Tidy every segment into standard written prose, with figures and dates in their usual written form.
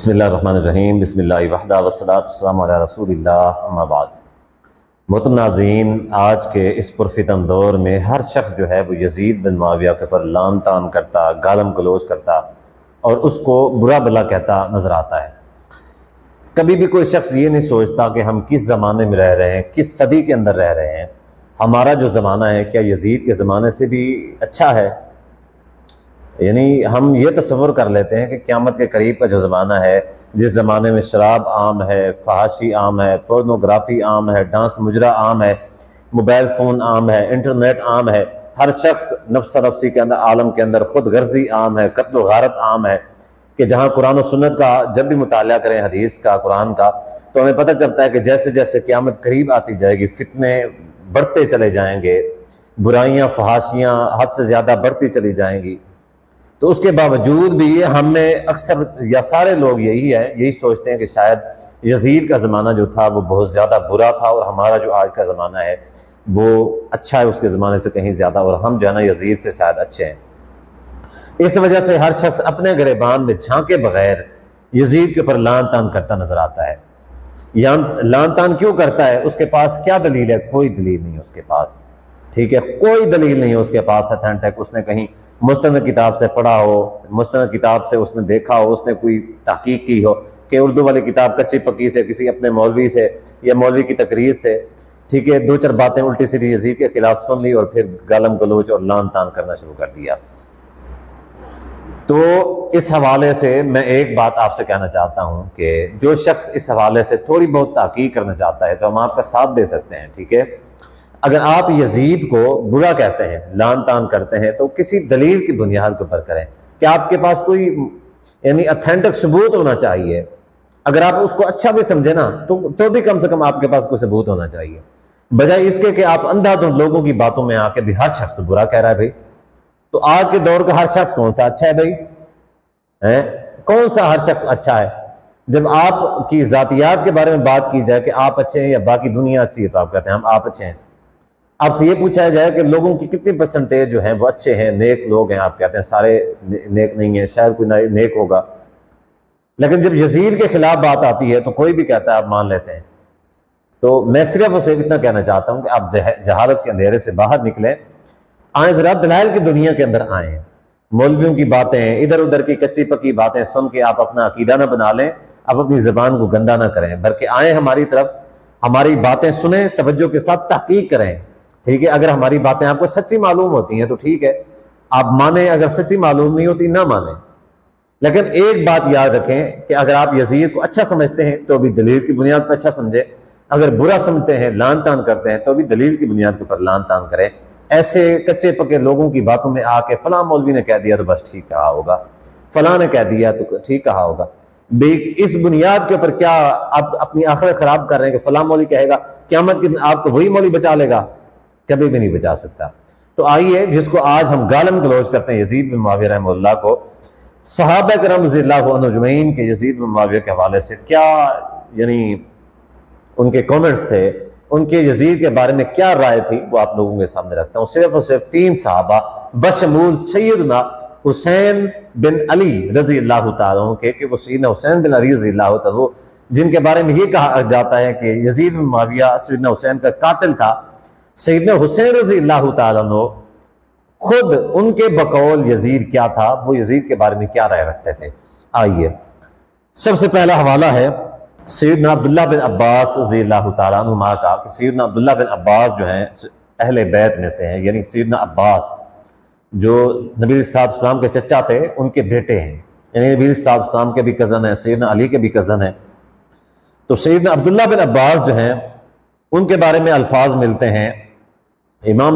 बिस्मिल्लाहिर्रहमानिर्रहीम बिस्मिल्लाहि वहदा वस्सलातु वस्सलामु अला रसूलिल्लाह अम्मा बाद। मोहतरम नाज़रीन, आज के इस पुरफितन दौर में हर शख्स जो है वो यजीद बिन मुआविया के ऊपर लान तान करता, गालम गलोच करता और उसको बुरा भला कहता नज़र आता है। कभी भी कोई शख्स ये नहीं सोचता कि हम किस ज़माने में रह रहे हैं, किस सदी के अंदर रह रहे हैं। हमारा जो ज़माना है क्या यजीद के ज़माने से भी अच्छा है? यानी हम ये तस्वर कर लेते हैं कि क़यामत के करीब का जो ज़माना है, जिस ज़माने में शराब आम है, फहाशी आम है, पोर्नोग्राफी आम है, डांस मुजरा आम है, मोबाइल फ़ोन आम है, इंटरनेट आम है, हर शख्स नफ्सा नफ्सी के अंदर आलम के अंदर खुद गर्जी आम है, कत्ल गारत आम है, कि जहाँ कुरान और सुन्नत का जब भी मुताला करें, हदीस का, कुरान का, तो हमें पता चलता है कि जैसे जैसे क़यामत करीब आती जाएगी फितने बढ़ते चले जाएंगे, बुराइयाँ फहाशियाँ हद से ज़्यादा बढ़ती चली जाएंगी। तो उसके बावजूद भी हमें अक्सर या सारे लोग यही सोचते हैं कि शायद यजीद का ज़माना जो था वो बहुत ज़्यादा बुरा था और हमारा जो आज का ज़माना है वो अच्छा है उसके ज़माने से कहीं ज़्यादा, और हम जो है ना यजीद से शायद अच्छे हैं। इस वजह से हर शख्स अपने गिरेबान में झांके बगैर यजीद के ऊपर लान तान करता नजर आता है। लान तान क्यों करता है? उसके पास क्या दलील है? कोई दलील नहीं है उसके पास, ठीक है, कोई दलील नहीं है उसके पास अथेंटिक। उसने कहीं मुस्तनद किताब से पढ़ा हो, मुस्तनद किताब से उसने देखा हो, उसने कोई तहकीक की हो कि उर्दू वाली किताब कच्ची पक्की से किसी अपने मौलवी से या मौलवी की तकरीर से, ठीक है, दो चार बातें उल्टी सीधी यजीद के खिलाफ सुन ली और फिर गालम गलोच और लान तान करना शुरू कर दिया। तो इस हवाले से मैं एक बात आपसे कहना चाहता हूं कि जो शख्स इस हवाले से थोड़ी बहुत तहकीक करना चाहता है तो हम आपका साथ दे सकते हैं, ठीक है। अगर आप यजीद को बुरा कहते हैं, लान तान करते हैं, तो किसी दलील की बुनियाद के ऊपर करें कि आपके पास कोई यानी अथेंटिक सबूत होना चाहिए। अगर आप उसको अच्छा भी समझे ना तो भी कम से कम आपके पास कोई सबूत होना चाहिए, बजाय इसके कि आप अंधाधुंध लोगों की बातों में आके भी हर शख्स तो बुरा कह रहा है। भाई तो आज के दौर का हर शख्स कौन सा अच्छा है? भाई है कौन सा हर शख्स अच्छा है? जब आपकी जातियात के बारे में बात की जाए कि आप अच्छे हैं या बाकी दुनिया अच्छी है, तो आप कहते हैं हम आप अच्छे हैं। आपसे ये पूछा जाए कि लोगों की कितनी परसेंटेज जो है वो अच्छे हैं, नेक लोग हैं, आप कहते हैं सारे नेक नहीं है, शायद कोई नेक होगा। लेकिन जब यजीद के खिलाफ बात आती है तो कोई भी कहता है आप मान लेते हैं। तो मैं सिर्फ उसे इतना कहना चाहता हूं कि आप जहालत के अंधेरे से बाहर निकलें, आए जरा दलाइल की दुनिया के अंदर आए। मौलवियों की बातें, इधर उधर की कच्ची पक्की बातें सुन के आप अपना अकीदा ना बना लें, आप अपनी जबान को गंदा ना करें, बल्कि आए हमारी तरफ, हमारी बातें सुने, तवज्जो के साथ तहकीक करें, ठीक है। अगर हमारी बातें आपको सच्ची मालूम होती हैं तो ठीक है, आप माने, अगर सच्ची मालूम नहीं होती ना माने। लेकिन एक बात याद रखें कि अगर आप यजीद को अच्छा समझते हैं तो भी दलील की बुनियाद पर अच्छा समझे, अगर बुरा समझते हैं, लान तान करते हैं, तो भी दलील की बुनियाद के ऊपर लान तान करें। ऐसे कच्चे पक्के लोगों की बातों में आके फलां मौलवी ने कह दिया तो बस ठीक कहा होगा, फलां ने कह दिया तो ठीक कहा होगा। इस बुनियाद के ऊपर क्या आप अपनी आखिरत खराब कर रहे हैं कि फलां मौलवी कहेगा क़यामत के दिन आपको वही मौलवी बचा लेगा? कभी भी नहीं बचा सकता। तो आइए, जिसको आज हम गालम गलोच करते हैं यजीद बिन मुआविया रहमतुल्लाह को, सहाबा किराम रज़ियल्लाहु अन्हुम अजमईन के यजीद बिन मुआविया के हवाले से क्या यानी उनके कमेंट्स थे, उनके यजीद के बारे में क्या राय थी, वो आप लोगों के सामने रखता हूँ। सिर्फ और सिर्फ 3 सहाबा बशमूल सैयदना हुसैन बिन अली रज़ियल्लाहु तआला अन्हु के वो सैयदना हुसैन बिन अली रज़ियल्लाहु तआला अन्हु, जिनके बारे में ये कहा जाता है कि यजीद बिन मुआविया सैयदना हुसैन का कातिल था। सैयदना हुसैन रज़ियल्लाहु तआला अन्हु खुद उनके बकौल यजीद क्या था, वो यजीद के बारे में क्या राय रखते थे। आइए, सबसे पहला हवाला है सैयदना अब्दुल्लाह बिन अब्बास रज़ियल्लाहु तआला अन्हुमा का। कि सैयदना अब्दुल्लाह बिन अब्बास जो हैं अहले बैत में से हैं, यानी सैयदना अब्बास जो नबी सल्लल्लाहु के चचा थे उनके बेटे हैं, यानी नबी सल्लल्लाहु के भी कज़न है, सैयदना अली के भी कज़न है। तो सैयदना अब्दुल्लाह बिन अब्बास जो हैं उनके बारे में अल्फाज मिलते हैं। इमाम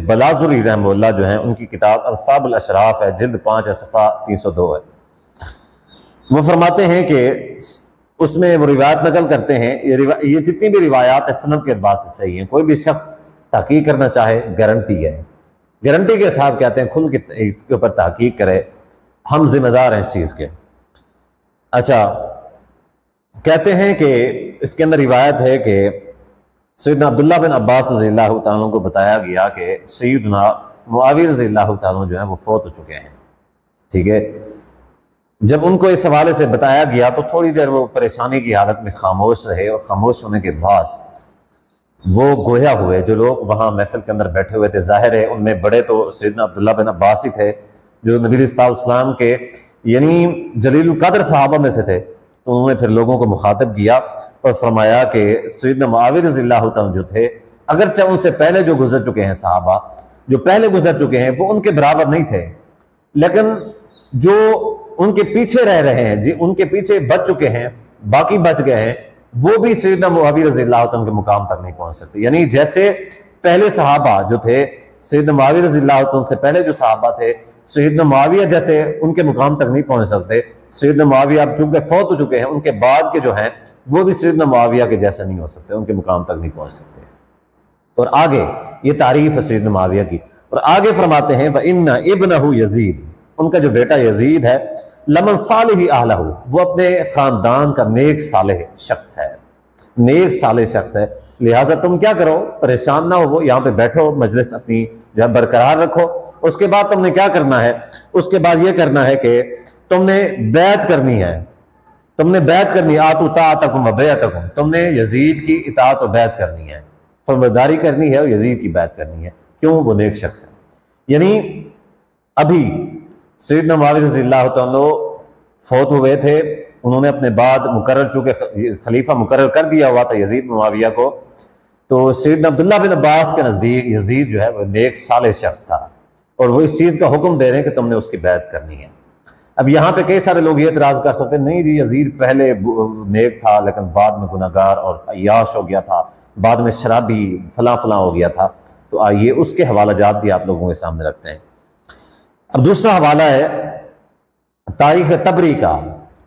बलाजुरी रहमतुल्लाह जो हैं उनकी किताब अंसाबुल अशराफ है, जिल्द 5 है, सफ़ा 302 है। वो फरमाते हैं कि उसमें वो रिवायत नकल करते हैं, ये जितनी भी रिवायात है सनद के एतबार से सही हैं। कोई भी शख्स तहकीक करना चाहे गारंटी है, गारंटी के साथ कहते हैं खुल के इसके ऊपर तहकीक करे, हम जिम्मेदार हैं इस चीज़ के। अच्छा, कहते हैं कि इसके अंदर रिवायत है कि सैयदना अब्दुल्लाह बिन अब्बास रज़ियल्लाहु तआला को बताया गया कि सैयदना मुआविया रज़ियल्लाहु तआला जो है वो फौत हो चुके हैं, ठीक है। जब उनको इस हवाले से बताया गया तो थोड़ी देर वो परेशानी की हालत में खामोश रहे, और खामोश होने के बाद वो गोया हुए जो लोग वहाँ महफिल के अंदर बैठे हुए थे। जाहिर है उनमें बड़े तो सैयदना अब्दुल्लाह बिन अब्बास ही थे जो नबी इस्लाम के यानी जलीलुल कद्र सहाबा में से थे। तो उन्होंने फिर लोगों को मुखातब किया और फरमाया कि सैयदना मुआविया रज़ियल्लाहु तआला जो थे, अगरचे उनसे पहले जो गुजर चुके हैं सहाबा, जो पहले गुजर चुके हैं वो उनके बराबर नहीं थे, लेकिन जो उनके पीछे रह रहे हैं, जी उनके पीछे बच चुके हैं, बाकी बच गए हैं, वो भी सैयदना मुआविया रज़ियल्लाहु तआला के मुकाम तक नहीं पहुंच सकते। यानी जैसे पहले सहाबा जो थे, सैयदना मुआविया रज़ियल्लाहु तआला से पहले जो सहाबा थे, सैयदना मुआविया जैसे उनके मुकाम तक नहीं पहुंच सकते। सैयदना मुआविया अब चूंकि फौत हो चुके हैं, उनके बाद के जो हैं वो भी सैयदना मुआविया के जैसे नहीं हो सकते, उनके मुकाम तक नहीं पहुंच सकते। और आगे ये तारीफ है सैयदना मुआविया की, और आगे फरमाते हैं व इन्ना इब्नहु यजीद, उनका जो बेटा यजीद है, लमन सालिह अहलहु, वो अपने खानदान का नेक सालेह शख्स है, नेक सालेह शख्स है। लिहाजा तुम क्या करो, परेशान ना हो, यहाँ पे बैठो, मजलिस अपनी जो बरकरार रखो। उसके बाद तुमने क्या करना है, उसके बाद ये करना है कि तुमने बैत करनी है, तुमने बैत करनी, आतु ताअतकुम व बैतकुम, तुमने यजीद की इताअत और बैत करनी है, फरमाबरदारी करनी है और यजीद की बैत करनी है। क्यों? वो नेक शख्स है। यानी अभी सैयदना मुआविया रज़ियल्लाहु तआला फौत हुए थे, उन्होंने अपने बाद मुकर्रर, चूंकि खलीफा मुकर्रर कर दिया हुआ था यजीद मुआविया को, तो सैयदना अब्दुल्लाह बिन अब्बास के नज़दीक यजीद जो है वो नेक सालेह शख्स था, और वो इस चीज़ का हुक्म दे रहे हैं कि तुमने उसकी बैत करनी है। अब यहाँ पे कई सारे लोग ये एतराज़ कर सकते हैं, नहीं जी यजीद पहले नेक था लेकिन बाद में गुनाहगार और अय्याश हो गया था, बाद में शराबी फला फला हो गया था। तो आइए उसके हवाला जात भी आप लोगों के सामने रखते हैं। अब दूसरा हवाला है तारीख तबरी का।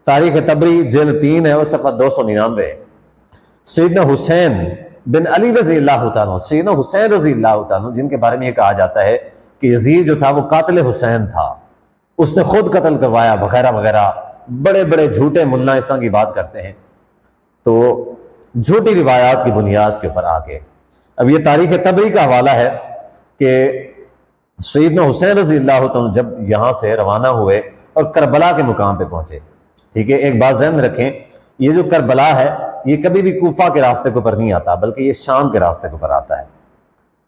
तारीख तबरी जिल्द 3 है और सफ़ा 299 है। सैयदना हुसैन बिन अली रज़ियल्लाहु तआला, सैयदना हुसैन रज़ियल्लाहु तआला, जिनके बारे में ये कहा जाता है कि यजीद जो था वो कातिल हुसैन था, उसने खुद कत्ल करवाया वगैरह वगैरह, बड़े बड़े झूठे मुल्ला इस तरह की बात करते हैं। तो झूठी रिवायात की बुनियाद के ऊपर आके अब ये तारीख तबरी का हवाला है कि सैयदना हुसैन रज़ियल्लाहु तआला जब यहाँ से रवाना हुए और करबला के मुकाम पे पहुंचे, ठीक है, एक बात ज़हन में रखें, ये जो करबला है ये कभी भी कूफा के रास्ते के ऊपर नहीं आता, बल्कि ये शाम के रास्ते के ऊपर आता है।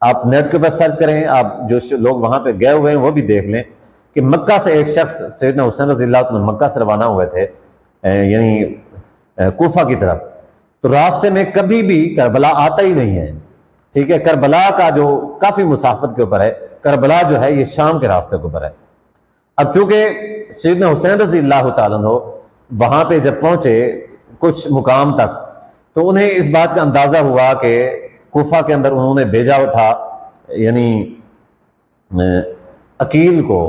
आप नेट के ऊपर सर्च करें, आप जो लोग वहां पे गए हुए हैं वो भी देख लें कि मक्का से एक शख्स सैयदना हुसैन रज़ियल्लाहु तआला मक्का से रवाना हुए थे यानी कूफा की तरफ, तो रास्ते में कभी भी करबला आता ही नहीं है, ठीक है। करबला का जो काफी मुसाफत के ऊपर है, करबला जो है ये शाम के रास्ते के ऊपर है। अब चूंकि सैयदना हुसैन रज़ियल्लाहु तआला वहां पे जब पहुंचे कुछ मुकाम तक, तो उन्हें इस बात का अंदाजा हुआ कि कूफा के अंदर उन्होंने भेजा था यानी अकील को,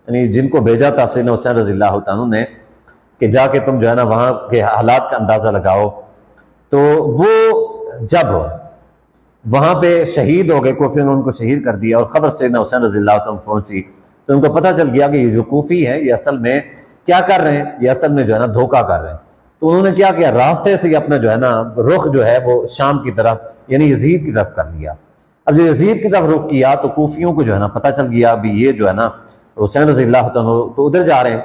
यानी जिनको भेजा था सैयदना हुसैन रज़ियल्लाहु तआला ने कि जाके तुम जो है ना वहाँ के हालात का अंदाज़ा लगाओ। तो वो जब वहाँ पे शहीद हो गए, कूफी ने उनको शहीद कर दिया और ख़बर सैयदना हुसैन रज़ियल्लाहु तआला पहुँची, तो उनको पता चल गया कि ये जो कूफी हैं ये असल में क्या कर रहे हैं, ये असल में जो है ना धोखा कर रहे हैं। तो उन्होंने क्या किया, रास्ते से अपना जो है ना रुख जो है वो शाम की तरफ यानी यजीद की तरफ कर लिया। अब जो यजीद की तरफ रुख किया तो कूफियों को जो है ना पता चल गया अभी ये जो है ना हुसैन रज़ियल्लाहु तआला तो उधर जा रहे हैं।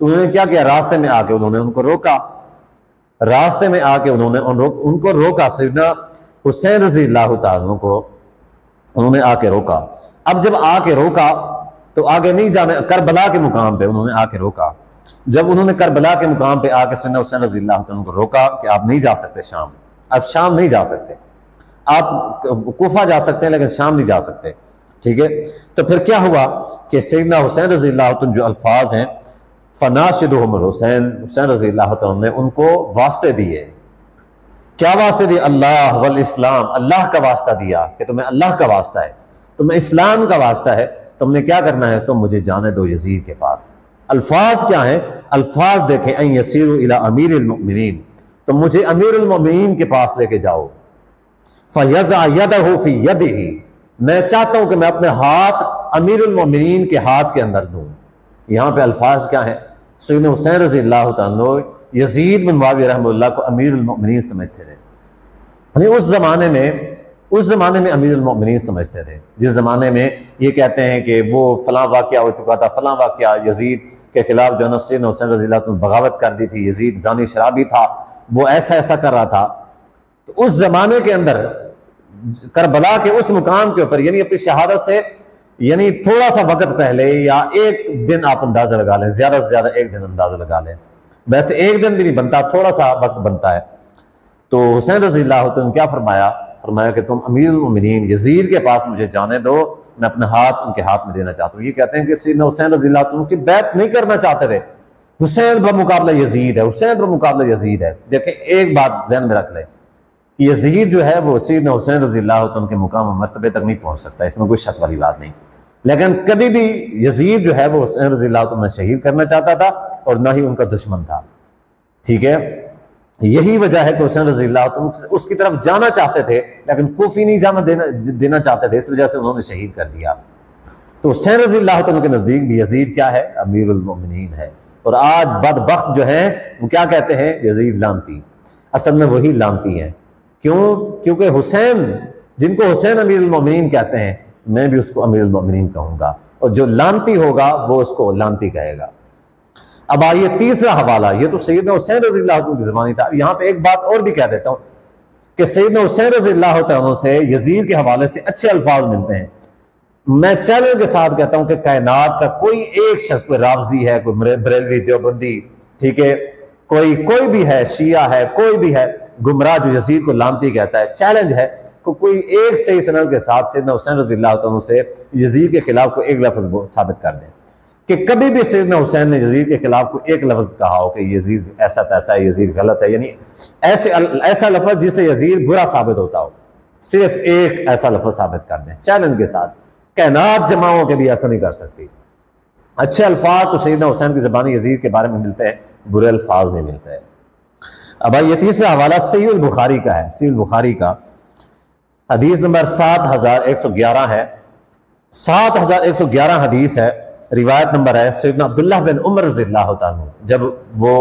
तो उन्होंने क्या किया, रास्ते में आके उन्होंने उनको रोका, रास्ते में आके उन्होंने उनको रोका, सैयदना हुसैन रज़ियल्लाहु तआला को उन्होंने आके रोका। अब जब आके रोका तो आगे नहीं जाने, करबला के मुकाम पे उन्होंने आके रोका। जब उन्होंने करबला के मुकाम पे आके सैयदना हुसैन रज़ियल्लाहु तआला को रोका कि आप नहीं जा सकते शाम, अब शाम नहीं जा सकते, आप कूफा जा सकते हैं लेकिन शाम नहीं जा सकते, ठीक है। तो फिर क्या हुआ कि सैयदना हुसैन रज़ियल्लाहु तआला जो अल्फाज हैं, फनाशिदुहुम हुसैन, हुसैन रज़ियल्लाहु तआला ने उनको वास्ते दिए। क्या वास्ते दिए? अल्लाह वल इस्लाम, अल्लाह का वास्ता दिया कि तुम्हें अल्लाह का वास्ता है, तुम्हें इस्लाम का वास्ता है, तुमने क्या करना है, तुम मुझे जाने दो यजीद के पास। अल्फाज क्या है? अल्फाज देखें, अन यसीरु इला अमीरुल मोमिनीन, तुम मुझे अमीरुल मोमिनीन के पास लेके जाओ। फयज़अ यदहु फी यदिही, मैं चाहता हूं कि मैं अपने हाथ अमीरुल मोमिनीन के हाथ के अंदर दूं। यहां पे अल्फाज क्या है? सैयदना हुसैन रज़ियल्लाहु तआला यजीद बिन मुआविया रहमतुल्लाह को अमीरुल मोमिनीन समझते थे। उस जमाने में अमीरुल मोमिनीन समझते थे, जिस जमाने में ये कहते हैं कि वो फलां वाक़या हो चुका था, फलां वाक़या यजीद के खिलाफ जो सैयदना हुसैन रज़ी अल्लाह अन्हु बगावत कर दी थी, यजीद जानी शराबी था, वो ऐसा ऐसा कर रहा था। तो उस जमाने के अंदर करबला के उस मुकाम के ऊपर यानी अपनी शहादत से यानी थोड़ा सा वक्त पहले या एक दिन आप अंदाजा लगा लें, ज्यादा से ज्यादा एक दिन अंदाजा लगा लें, वैसे एक दिन भी नहीं बनता, थोड़ा सा वक्त बनता है। तो हुसैन रज़ी अल्लाह अन्हु ने क्या फरमाया, फरमाया कि तुम अमीरुल मोमिनीन यजीद के पास मुझे जाने दो, मैं अपना हाथ उनके हाथ में देना चाहता हूँ। ये कहते हैं कि सैयदना हुसैन रज़ी अल्लाह अन्हु की बैत नहीं करना चाहते थे। हुसैन बमुकाबला यजीद है, हुसैन बमुकाबला यजीद है। देखें एक बात ज़हन में रख लें, यजीद जो है वो सैयदना हुसैन रज़ी अल्लाह अन्हु के मुकाम मर्तबे तक नहीं पहुंच सकता, इसमें कोई शक वाली बात नहीं। लेकिन कभी भी यजीद जो है वो हुसैन रज़ी अल्लाह अन्हु शहीद करना चाहता था और ना ही उनका दुश्मन था। ठीक है, यही वजह है कि हुसैन रज़ी अल्लाह अन्हु उसकी तरफ जाना चाहते थे लेकिन कूफी नहीं जाना देना चाहते थे, इस वजह से उन्होंने शहीद कर दिया। तो हुसैन रज़ी अल्लाह अन्हु के नजदीक भी यजीद क्या है, अमीरुल मोमिनीन है। और आज बदबख्त जो है वो क्या कहते हैं, यजीद लानती। असल में वही लानती है। क्यों? क्योंकि हुसैन, जिनको हुसैन अमीरुल मोमिनीन कहते हैं, मैं भी उसको अमीरुल मोमिनीन कहूंगा, और जो लानती होगा वो उसको लानती कहेगा। अब आइए तीसरा हवाला, ये तो सैयदना हुसैन रज़ी अल्लाह अन्हु की ज़बानी था। यहाँ पे एक बात और भी कह देता हूँ कि सैयदना हुसैन रज़ी अल्लाह अन्हु से यजीद के हवाले से अच्छे अल्फाज मिलते हैं। मैं चैलेंज के साथ कहता हूं कि कायनात का कोई एक शख्स, कोई रावजी है, कोई बरेलवी देवबंदी, ठीक है, कोई भी है, शिया है, कोई भी है गुमराह जो यजीद को लानती कहता है, चैलेंज है कि कोई एक सही सनद के साथ सैयदना हुसैन रज़ी अल्लाह अन्हु से यजीद के खिलाफ को एक लफ्ज साबित कर दें कि कभी भी सैयदना हुसैन ने यजीद के खिलाफ को एक लफ्ज कहा हो कि यजीद ऐसा तैसा है, यजीद गलत है, यानी ऐसा लफ्ज जिससे यजीद बुरा साबित होता हो, सिर्फ एक ऐसा लफ्ज साबित कर दें चैलेंज के साथ। कायनात जमाओं के भी ऐसा नहीं कर सकती। अच्छे अल्फाज तो सैयदना हुसैन की ज़बानी यजीद के बारे में मिलते हैं, बुरे अल्फाज नहीं मिलते हैं। अब ये तीसरा हवाला सहीह बुखारी का है। सहीह बुखारी का हदीस नंबर 7111 है, 7111 हदीस है। रिवायत नंबर है सैयदना अब्दुल्लाह बिन उमर रज़ियल्लाहु अन्हु, जब वो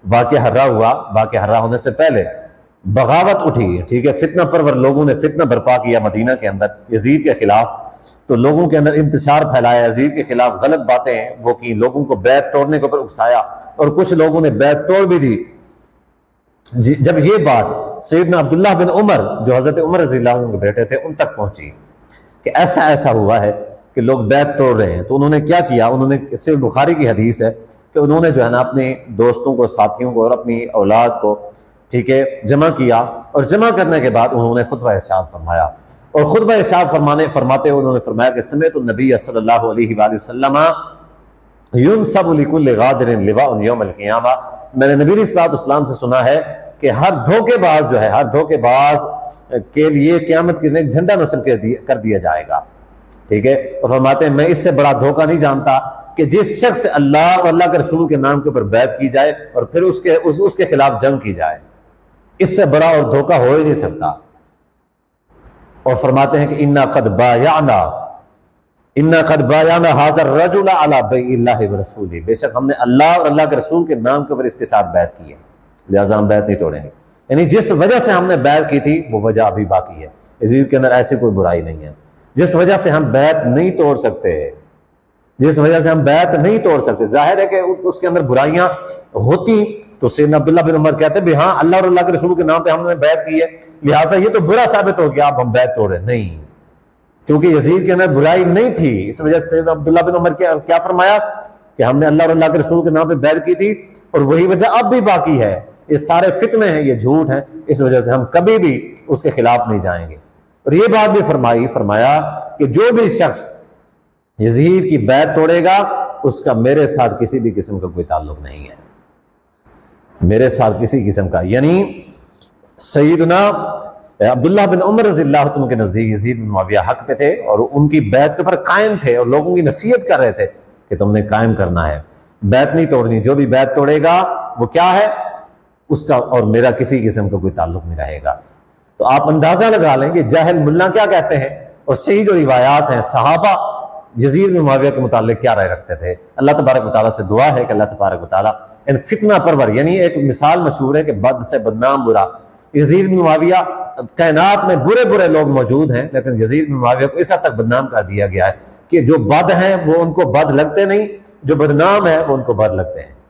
वाक़या हर्रा हुआ, वाक़या हर्रा होने से पहले बगावत उठी, ठीक है, फितना परवर लोगों ने फितना बर्पा किया मदीना के अंदर यजीद के खिलाफ। तो लोगों के अंदर इंतशार फैलाया, यजीद के खिलाफ गलत बातें वो की, लोगों को बैत तोड़ने के ऊपर उकसाया और कुछ लोगों ने बैत तोड़ भी दी। जब ये बात सैयदना अब्दुल्लाह बिन उमर जो हजरत उमर रज़ियल्लाहु अन्हु के बेटे थे उन तक पहुंची कि ऐसा ऐसा हुआ है कि लोग बैत तोड़ रहे हैं, तो उन्होंने क्या किया, उन्होंने सहीह बुखारी की हदीस है कि उन्होंने जो है ना अपने दोस्तों को, साथियों को और अपनी औलाद को, ठीक है, जमा किया और जमा करने के बाद उन्होंने खुतबा इरशाद फरमाया। और खुतबा इरशाद फरमाते हुए उन्होंने फरमाया कि समेत नबी सल्लल्लाहु अलैहि वसल्लम युनसबु लिकुल्लि गादिरिन लिवाउन यौमल क़ियामा, मैंने नबी अलैहिस्सलातु वस्सलाम से सुना है कि हर धोखेबाज जो है, हर धोखेबाज के लिए क़यामत के दिन एक झंडा नस्ब कर दिया जाएगा। ठीक है, और फरमाते हैं मैं इससे बड़ा धोखा नहीं जानता कि जिस शख्स से अल्लाह और अल्लाह के रसूल के नाम के ऊपर बैत की जाए और फिर उसके खिलाफ जंग की जाए, इससे बड़ा और धोखा हो ही नहीं सकता। और फरमाते हैं कि इन्ना कद बायाना हाज़र रजुला अला बैइल्लाहि व रसूली, बेशक हमने अल्लाह और अल्लाह के रसूल के नाम के ऊपर इसके साथ बैत की है, लिहाजा हम बैत नहीं तोड़ेंगे। यानी जिस वजह से हमने बैत की थी वो वजह अभी बाकी है, यजीद के अंदर ऐसी कोई बुराई नहीं है। जिस वजह से हम बैत नहीं तोड़ सकते, जिस वजह से हम बैत नहीं तोड़ सकते, जाहिर है कि उसके अंदर बुराइयां होती तो सैयदना अब्दुल्लाह बिन उमर कहते भी हाँ अल्लाह और अल्लाह के रसूल के नाम पे हमने बैत की है, लिहाजा ये तो बुरा साबित हो गया, आप हम बैत तोड़े नहीं। चूंकि यजीद के अंदर बुराई नहीं थी, इस वजह से सैयदना अब्दुल्लाह बिन उमर क्या फरमाया कि हमने अल्लाह और अल्लाह के रसूल के नाम पे बैत की थी और वही वजह अब भी बाकी है। ये सारे फितने हैं, ये झूठ है, इस वजह से हम कभी भी उसके खिलाफ नहीं जाएंगे। और ये बात भी फरमाया कि जो भी शख्स यजीद की बैत तोड़ेगा उसका मेरे साथ किसी भी किस्म का कोई ताल्लुक नहीं है, मेरे साथ किसी किस्म का। यानी सैयदना अब्दुल्लाह बिन उमर रज़ियल्लाहु अन्हु के नजदीक यजीद बिन मुआविया हक पे थे और उनकी बैत के ऊपर कायम थे और लोगों की नसीहत कर रहे थे कि तुमने कायम करना है, बैत नहीं तोड़नी, जो भी बैत तोड़ेगा वो क्या है, उसका और मेरा किसी किस्म का कोई ताल्लुक नहीं रहेगा। तो आप अंदाजा लगा लें कि जाहिल मुल्ला क्या कहते हैं और सही जो रिवायात हैं, सहाबा यजीद बिन मुआविया के मुतालिक क्या राय रखते थे। अल्लाह तबारक व तआला से दुआ है कि अल्लाह तबारक व तआला इन फितना परवर, यानी एक मिसाल मशहूर है कि बद से बदनाम बुरा, यजीद बिन मुआविया, कायनात में बुरे बुरे लोग मौजूद हैं लेकिन यजीद बिन मुआविया को इस हद तक बदनाम कर दिया गया है कि जो बद हैं वो उनको बद लगते नहीं जो बदनाम है वो उनको बर लगते हैं।